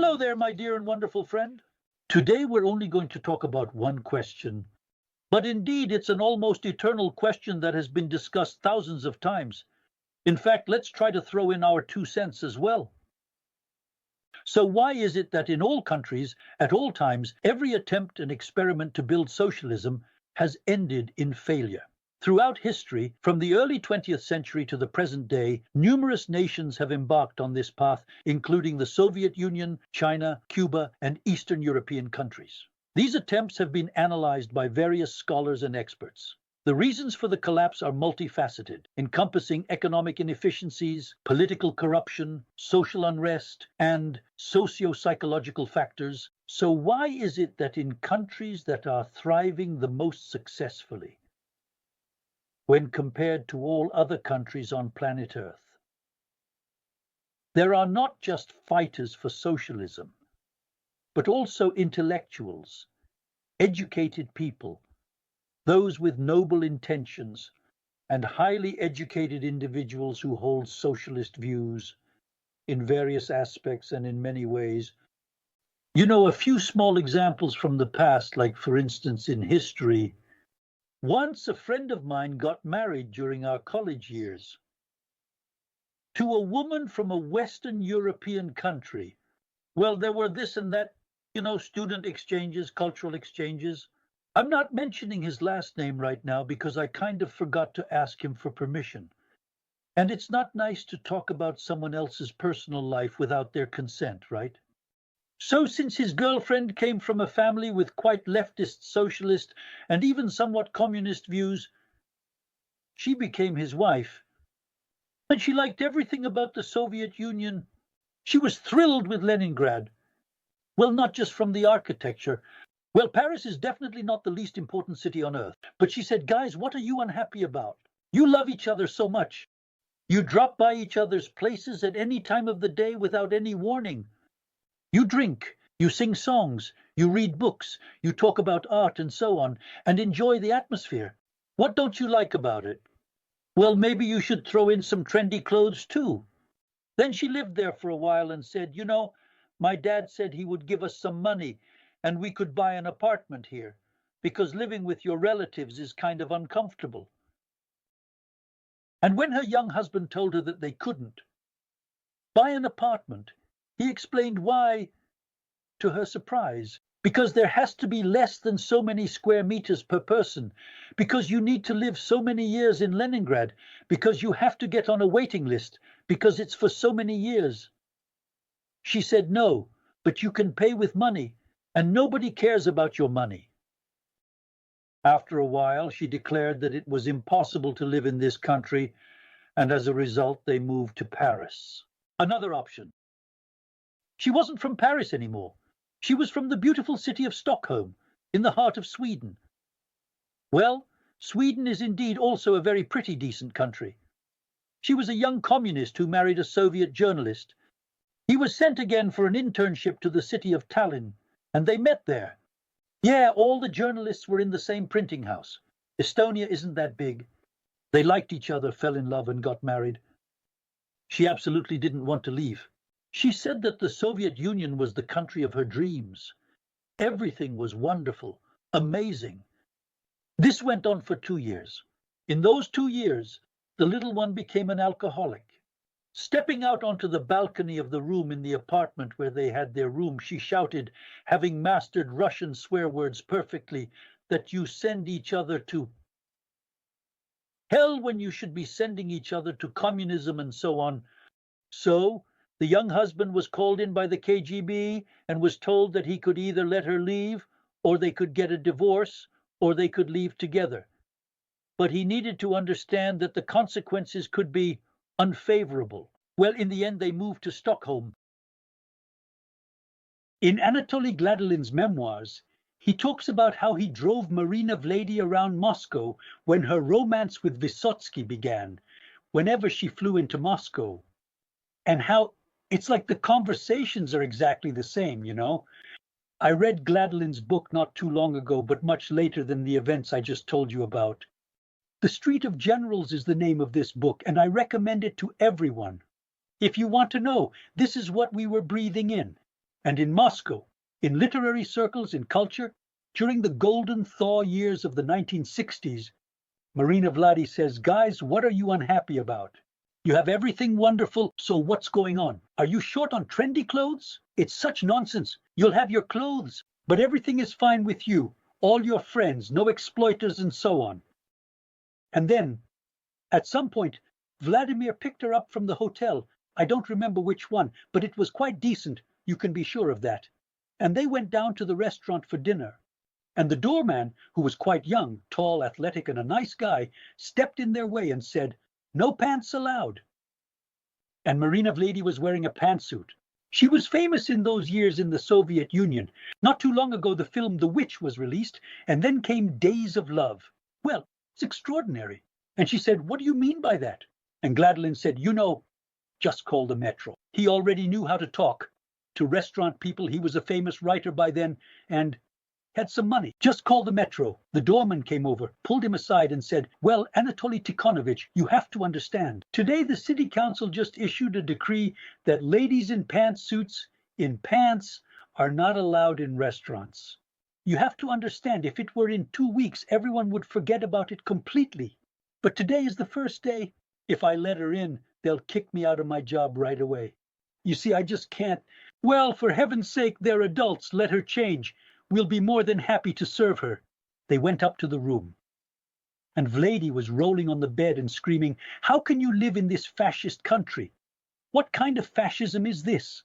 Hello there, my dear and wonderful friend. Today we're only going to talk about one question, but indeed it's an almost eternal question that has been discussed thousands of times. In fact, let's try to throw in our 2 cents as well. So why is it that in all countries, at all times, every attempt and experiment to build socialism has ended in failure? Throughout history, from the early 20th century to the present day, numerous nations have embarked on this path, including the Soviet Union, China, Cuba, and Eastern European countries. These attempts have been analyzed by various scholars and experts. The reasons for the collapse are multifaceted, encompassing economic inefficiencies, political corruption, social unrest, and socio-psychological factors. So why is it that in countries that are thriving the most successfully, when compared to all other countries on planet Earth, there are not just fighters for socialism, but also intellectuals, educated people, those with noble intentions, and highly educated individuals who hold socialist views in various aspects and in many ways? You know, a few small examples from the past, like for instance in history. Once a friend of mine got married during our college years to a woman from a Western European country. Well, there were this and that, student exchanges, cultural exchanges. I'm not mentioning his last name right now because I kind of forgot to ask him for permission. And it's not nice to talk about someone else's personal life without their consent, right? So since his girlfriend came from a family with quite leftist, socialist, and even somewhat communist views, she became his wife. And she liked everything about the Soviet Union. She was thrilled with Leningrad. Well, not just from the architecture. Well, Paris is definitely not the least important city on earth. But she said, guys, what are you unhappy about? You love each other so much. You drop by each other's places at any time of the day without any warning. You drink, you sing songs, you read books, you talk about art and so on, and enjoy the atmosphere. What don't you like about it? Well, maybe you should throw in some trendy clothes too. Then she lived there for a while and said, my dad said he would give us some money and we could buy an apartment here because living with your relatives is kind of uncomfortable. And when her young husband told her that they couldn't buy an apartment, he explained why, to her surprise, because there has to be less than so many square meters per person, because you need to live so many years in Leningrad, because you have to get on a waiting list, because it's for so many years. She said, no, but you can pay with money, and nobody cares about your money. After a while, she declared that it was impossible to live in this country, and as a result, they moved to Paris. Another option. She wasn't from Paris anymore. She was from the beautiful city of Stockholm, in the heart of Sweden. Well, Sweden is indeed also a very pretty, decent country. She was a young communist who married a Soviet journalist. He was sent again for an internship to the city of Tallinn, and they met there. Yeah, all the journalists were in the same printing house. Estonia isn't that big. They liked each other, fell in love, and got married. She absolutely didn't want to leave. She said that the Soviet Union was the country of her dreams. Everything was wonderful, amazing. This went on for 2 years. In those 2 years, the little one became an alcoholic. Stepping out onto the balcony of the room in the apartment where they had their room, she shouted, having mastered Russian swear words perfectly, that you send each other to hell when you should be sending each other to communism and so on. So, the young husband was called in by the KGB and was told that he could either let her leave, or they could get a divorce, or they could leave together. But he needed to understand that the consequences could be unfavorable. Well, in the end, they moved to Stockholm. In Anatoly Gladolin's memoirs, he talks about how he drove Marina Vladi around Moscow when her romance with Vysotsky began, whenever she flew into Moscow, and how it's like the conversations are exactly the same, I read Gladolin's book not too long ago, but much later than the events I just told you about. The Street of Generals is the name of this book, and I recommend it to everyone. If you want to know, this is what we were breathing in. And in Moscow, in literary circles, in culture, during the golden thaw years of the 1960s, Marina Vladi says, guys, what are you unhappy about? You have everything wonderful, so what's going on? Are you short on trendy clothes? It's such nonsense. You'll have your clothes, but everything is fine with you, all your friends, no exploiters and so on. And then, at some point, Vladimir picked her up from the hotel. I don't remember which one, but it was quite decent, you can be sure of that. And they went down to the restaurant for dinner. And the doorman, who was quite young, tall, athletic, and a nice guy, stepped in their way and said, "No pants allowed." And Marina Vladi was wearing a pantsuit. She was famous in those years in the Soviet Union. Not too long ago, the film The Witch was released, and then came Days of Love. Well, it's extraordinary. And she said, "What do you mean by that?" And Gladlin said, "Just call the metro." He already knew how to talk to restaurant people. He was a famous writer by then and had some money. "Just call the metro." The doorman came over, pulled him aside and said, "Well, Anatoly Tikhonovich, you have to understand. Today the city council just issued a decree that ladies in pantsuits, in pants, are not allowed in restaurants. You have to understand, if it were in 2 weeks, everyone would forget about it completely. But today is the first day. If I let her in, they'll kick me out of my job right away. You see, I just can't. Well, for heaven's sake, they're adults. Let her change. We'll be more than happy to serve her." They went up to the room. And Vladi was rolling on the bed and screaming, "How can you live in this fascist country? What kind of fascism is this?"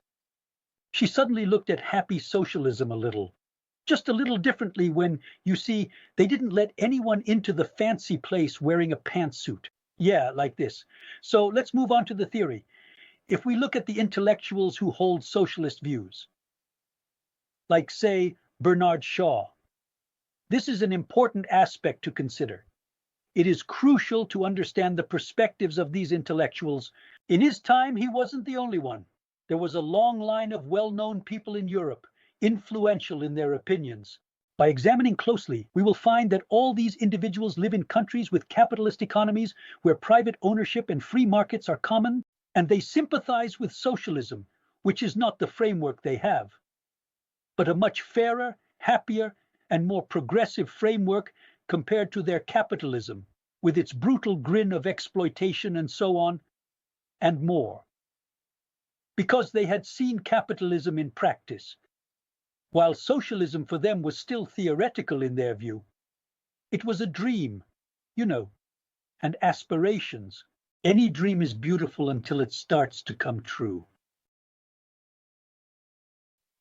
She suddenly looked at happy socialism a little. Just a little differently when, you see, they didn't let anyone into the fancy place wearing a pantsuit. Yeah, like this. So let's move on to the theory. If we look at the intellectuals who hold socialist views, like, say, Bernard Shaw, this is an important aspect to consider. It is crucial to understand the perspectives of these intellectuals. In his time, he wasn't the only one. There was a long line of well-known people in Europe, influential in their opinions. By examining closely, we will find that all these individuals live in countries with capitalist economies where private ownership and free markets are common, and they sympathize with socialism, which is not the framework they have, but a much fairer, happier, and more progressive framework compared to their capitalism, with its brutal grin of exploitation and so on, and more. Because they had seen capitalism in practice, while socialism for them was still theoretical in their view. It was a dream, and aspirations. Any dream is beautiful until it starts to come true.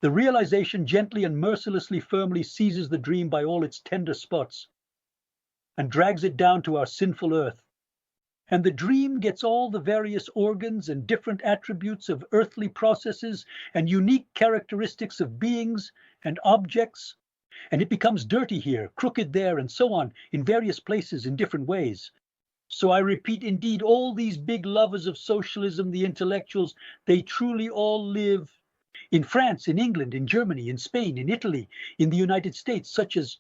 The realization gently and mercilessly firmly seizes the dream by all its tender spots and drags it down to our sinful earth. And the dream gets all the various organs and different attributes of earthly processes and unique characteristics of beings and objects, and it becomes dirty here, crooked there, and so on, in various places in different ways. So I repeat, indeed, all these big lovers of socialism, the intellectuals, they truly all live in France, in England, in Germany, in Spain, in Italy, in the United States, such as,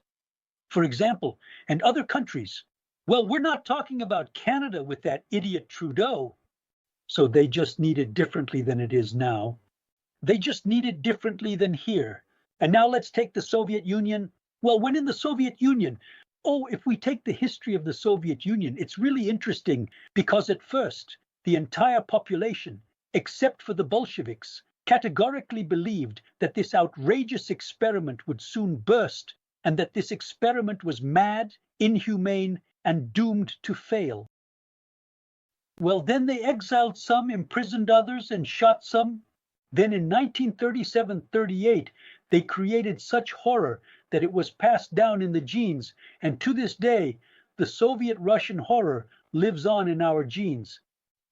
for example, and other countries. Well, we're not talking about Canada with that idiot Trudeau. So they just need it differently than it is now. They just need it differently than here. And now let's take the Soviet Union. Well, when in the Soviet Union, if we take the history of the Soviet Union, it's really interesting because at first, the entire population, except for the Bolsheviks, categorically believed that this outrageous experiment would soon burst and that this experiment was mad, inhumane, and doomed to fail. Well, then they exiled some, imprisoned others, and shot some. Then in 1937-38, they created such horror that it was passed down in the genes, and to this day, the Soviet-Russian horror lives on in our genes.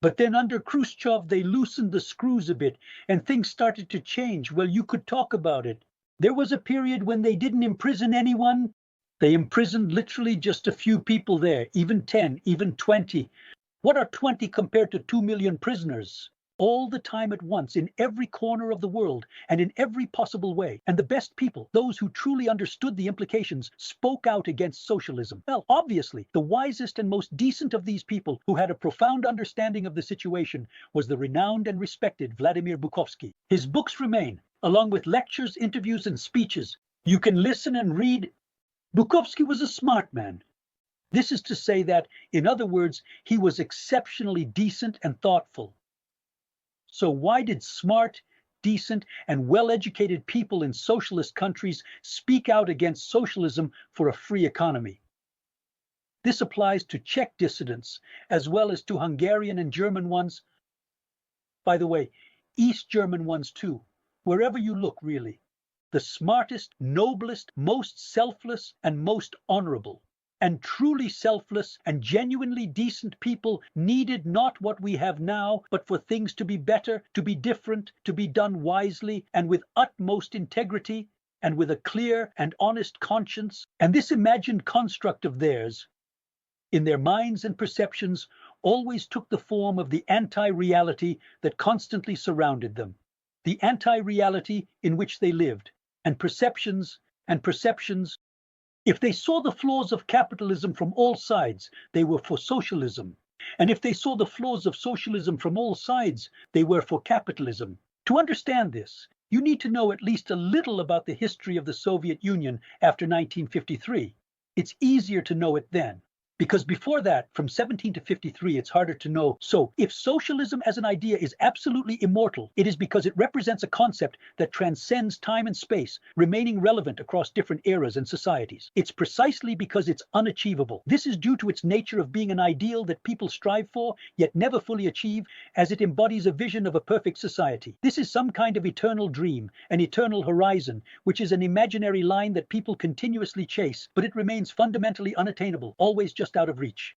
But then under Khrushchev, they loosened the screws a bit, and things started to change. Well, you could talk about it. There was a period when they didn't imprison anyone. They imprisoned literally just a few people there, even 10, even 20. What are 20 compared to 2 million prisoners? All the time at once, in every corner of the world, and in every possible way. And the best people, those who truly understood the implications, spoke out against socialism. Well, obviously, the wisest and most decent of these people, who had a profound understanding of the situation, was the renowned and respected Vladimir Bukovsky. His books remain along with lectures, interviews, and speeches. You can listen and read. Bukovsky was a smart man. This is to say that, in other words, he was exceptionally decent and thoughtful. So why did smart, decent, and well-educated people in socialist countries speak out against socialism for a free economy? This applies to Czech dissidents as well as to Hungarian and German ones. By the way, East German ones too, wherever you look really. The smartest, noblest, most selfless, and most honorable. And truly selfless and genuinely decent people needed not what we have now, but for things to be better, to be different, to be done wisely and with utmost integrity and with a clear and honest conscience. And this imagined construct of theirs, in their minds and perceptions, always took the form of the anti-reality that constantly surrounded them, the anti-reality in which they lived, and perceptions. If they saw the flaws of capitalism from all sides, they were for socialism. And if they saw the flaws of socialism from all sides, they were for capitalism. To understand this, you need to know at least a little about the history of the Soviet Union after 1953. It's easier to know it then. Because before that, from 17 to 53, it's harder to know. So, if socialism as an idea is absolutely immortal, it is because it represents a concept that transcends time and space, remaining relevant across different eras and societies. It's precisely because it's unachievable. This is due to its nature of being an ideal that people strive for, yet never fully achieve, as it embodies a vision of a perfect society. This is some kind of eternal dream, an eternal horizon, which is an imaginary line that people continuously chase, but it remains fundamentally unattainable, always just out of reach.